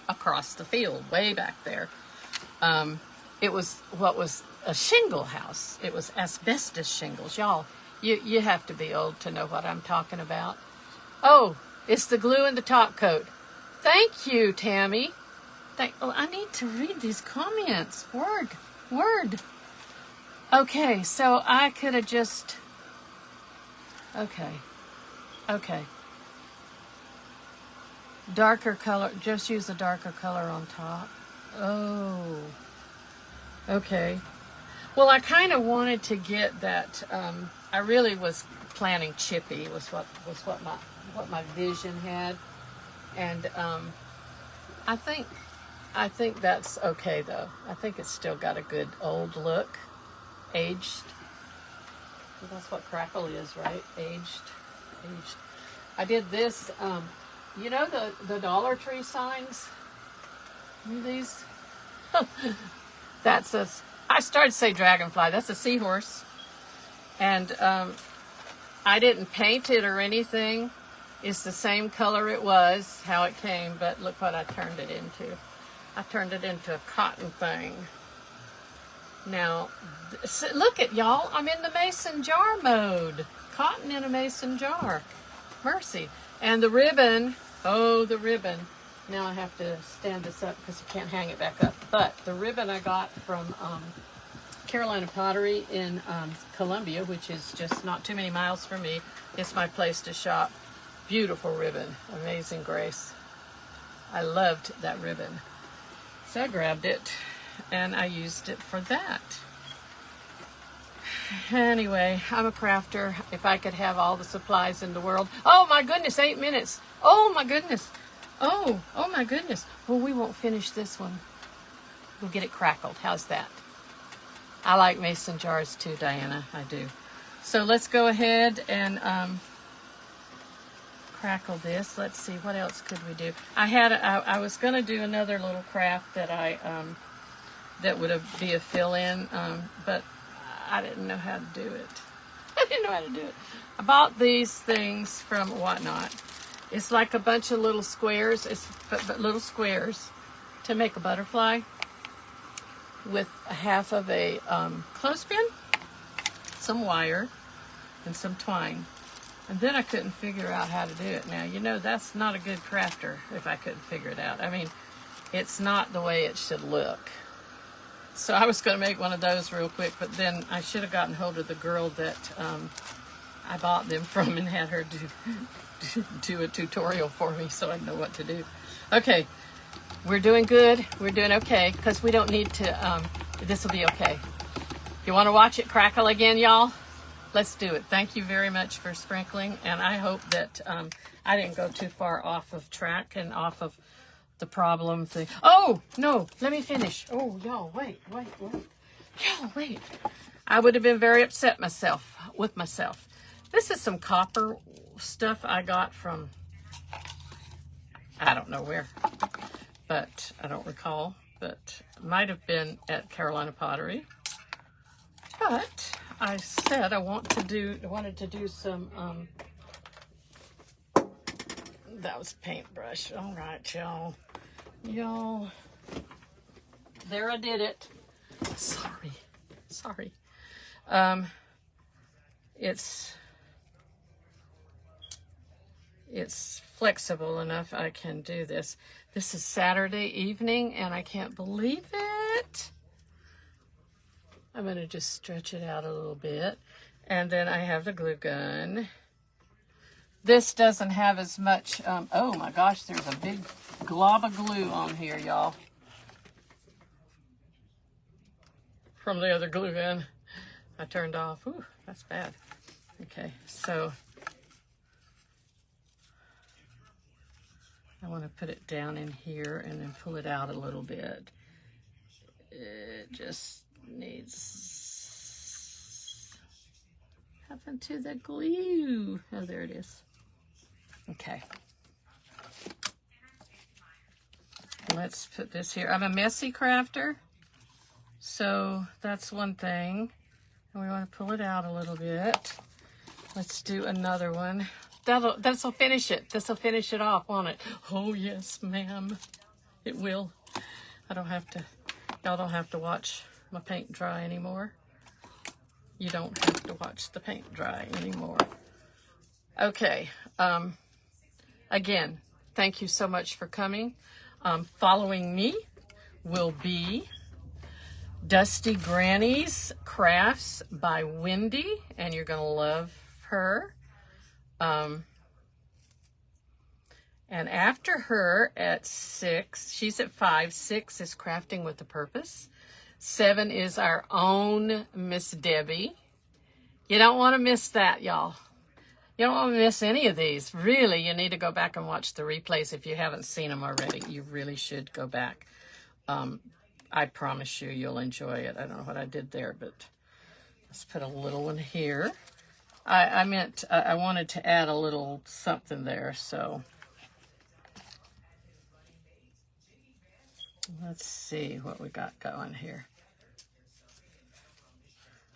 across the field, way back there. It was what was a shingle house. It was asbestos shingles. Y'all, you have to be old to know what I'm talking about. Oh, it's the glue in the top coat. Thank you, Tammy. I need to read these comments. Word. Okay, so I could have just... Okay. Darker color, just use a darker color on top. Oh. Okay. Well, I kind of wanted to get that, I really was planning chippy, was what my vision had. And I think that's okay, though. I think it's still got a good old look. Aged. Well, that's what crackle is, right? Aged. I did this, the Dollar Tree signs? These? I started to say dragonfly. That's a seahorse. And I didn't paint it or anything. It's the same color it was, how it came, but look what I turned it into. I turned it into a cotton thing. Now, look at y'all. I'm in the mason jar mode. Cotton in a mason jar. Mercy. And the ribbon. Oh, the ribbon. Now I have to stand this up because I can't hang it back up. But the ribbon I got from Carolina Pottery in Columbia, which is just not too many miles from me. It's my place to shop. Beautiful ribbon. Amazing Grace. I loved that ribbon. So I grabbed it and I used it for that. Anyway, I'm a crafter. If I could have all the supplies in the world. Oh my goodness, 8 minutes. Oh my goodness. Oh my goodness. Well, we won't finish this one. We'll get it crackled. How's that? I like mason jars too, Diana. I do. So let's go ahead and crackle this. Let's see, what else could we do? I was going to do another little craft that that would be a fill-in, but I didn't know how to do it. I bought these things from Whatnot. It's like a bunch of little squares. But little squares. to make a butterfly with a half of a clothespin, some wire, and some twine. And then I couldn't figure out how to do it. Now, you know, that's not a good crafter if I couldn't figure it out. I mean, it's not the way it should look. So I was going to make one of those real quick, but then I should have gotten hold of the girl that I bought them from and had her do a tutorial for me so I know what to do. Okay, we're doing good. We're doing okay because we don't need to, this will be okay. You want to watch it crackle again, y'all? Let's do it. Thank you very much for sprinkling, and I hope that I didn't go too far off of track and off of the problem thing. Oh, no, let me finish. Oh, y'all, wait. Y'all, wait. I would have been very upset with myself. This is some copper stuff I got from, I don't know where, but I don't recall, but it might have been at Carolina Pottery. But I said I wanted to do some, that was paintbrush. All right, y'all. There I did it. Sorry. It's flexible enough I can do this. This is Saturday evening and I can't believe it. I'm going to just stretch it out a little bit. And then I have the glue gun. This doesn't have as much, oh my gosh, there's a big glob of glue on here, y'all. From the other glue gun I turned off. Ooh, that's bad. Okay, so I want to put it down in here and then pull it out a little bit. It just needs, happened to the glue? Oh, there it is. Okay. Let's put this here. I'm a messy crafter, so that's one thing. And we want to pull it out a little bit. Let's do another one. This'll finish it. This'll finish it off, won't it? Oh, yes, ma'am. It will. Y'all don't have to watch my paint dry anymore. You don't have to watch the paint dry anymore. Okay. Again, thank you so much for coming. Following me will be Dusty Granny's Crafts by Wendy, and you're going to love her. And after her at 6, she's at 5. 6 is Crafting with a Purpose. 7 is our own Miss Debbie. You don't want to miss that, y'all. You don't want to miss any of these. Really, you need to go back and watch the replays if you haven't seen them already. You really should go back. I promise you'll enjoy it. I don't know what I did there, but let's put a little one here. I wanted to add a little something there, so let's see what we got going here.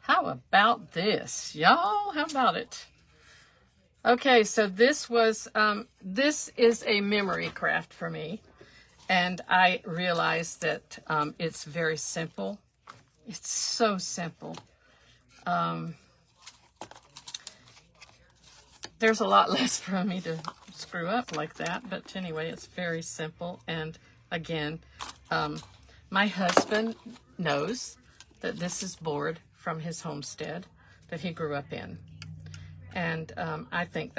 How about this, y'all? How about it? Okay, so this is a memory craft for me, and I realized that it's very simple. It's so simple. There's a lot less for me to screw up like that, but anyway, it's very simple. And again, my husband knows that this is board from his homestead that he grew up in. And I think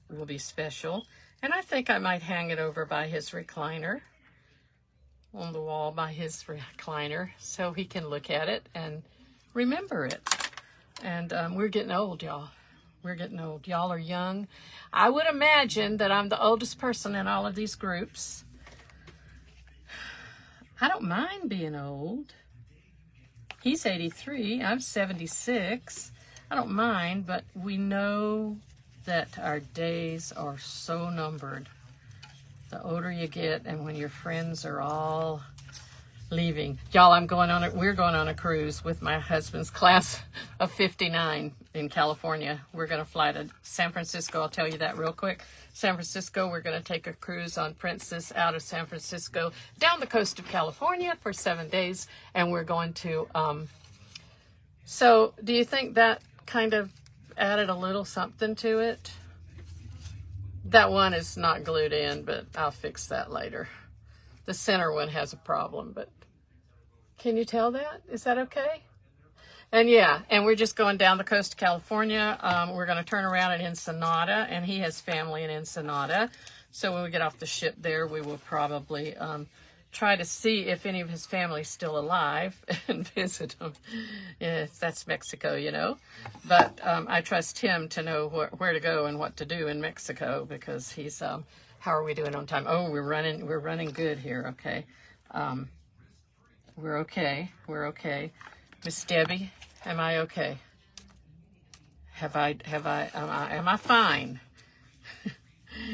will be special. And I think I might hang it over by his recliner, on the wall by his recliner, so he can look at it and remember it. And we're getting old, y'all. We're getting old. Y'all are young. I would imagine that I'm the oldest person in all of these groups. I don't mind being old. He's 83. I'm 76. I don't mind, but we know that our days are so numbered. The older you get, and when your friends are all leaving. Y'all, we're going on a cruise with my husband's class of 59, in California. We're going to fly to San Francisco. I'll tell you that real quick. San Francisco, we're going to take a cruise on Princess out of San Francisco down the coast of California for 7 days. And we're going to, so do you think that kind of added a little something to it? That one is not glued in, but I'll fix that later. The center one has a problem, but can you tell that? Is that okay? And yeah, and we're just going down the coast of California. We're going to turn around at Ensenada, and he has family in Ensenada. So when we get off the ship there, we will probably try to see if any of his family's still alive and visit them. Yeah, that's Mexico, you know. But I trust him to know where to go and what to do in Mexico, because he's, how are we doing on time? Oh, we're running good here, okay. We're okay. Miss Debbie, am I okay? Am I fine?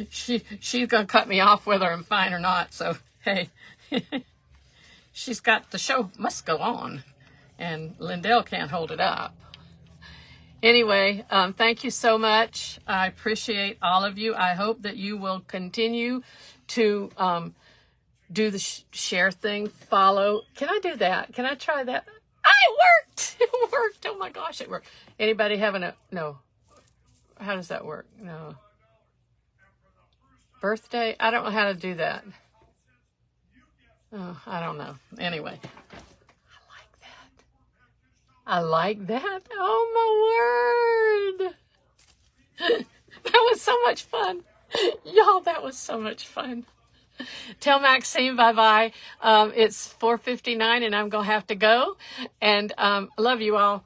She's gonna cut me off whether I'm fine or not, so hey. She's got, the show must go on, and Lindell can't hold it up. Anyway, thank you so much. I appreciate all of you. I hope that you will continue to do the share thing, follow. Can I do that? Can I try that? It worked. It worked. Oh my gosh, it worked. Anybody having no? How does that work? No. Birthday? I don't know how to do that. Oh, I don't know. Anyway, I like that. Oh my word. That was so much fun. Y'all, that was so much fun. Tell Maxine bye-bye. It's 4:59 and I'm going to have to go. And love you all.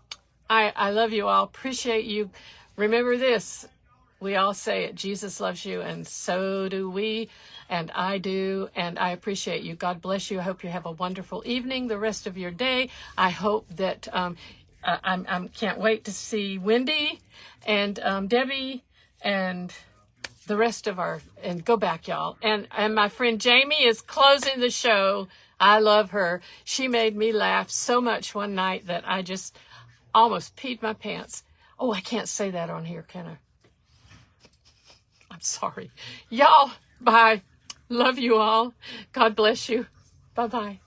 I love you all. Appreciate you. Remember this. We all say it. Jesus loves you, and so do we. And I do. And I appreciate you. God bless you. I hope you have a wonderful evening, the rest of your day. I hope that I can't wait to see Wendy and Debbie and the rest of and go back, y'all. And my friend Jamie is closing the show. I love her. She made me laugh so much one night that I just almost peed my pants. Oh, I can't say that on here, can I? I'm sorry. Y'all, bye. Love you all. God bless you. Bye-bye.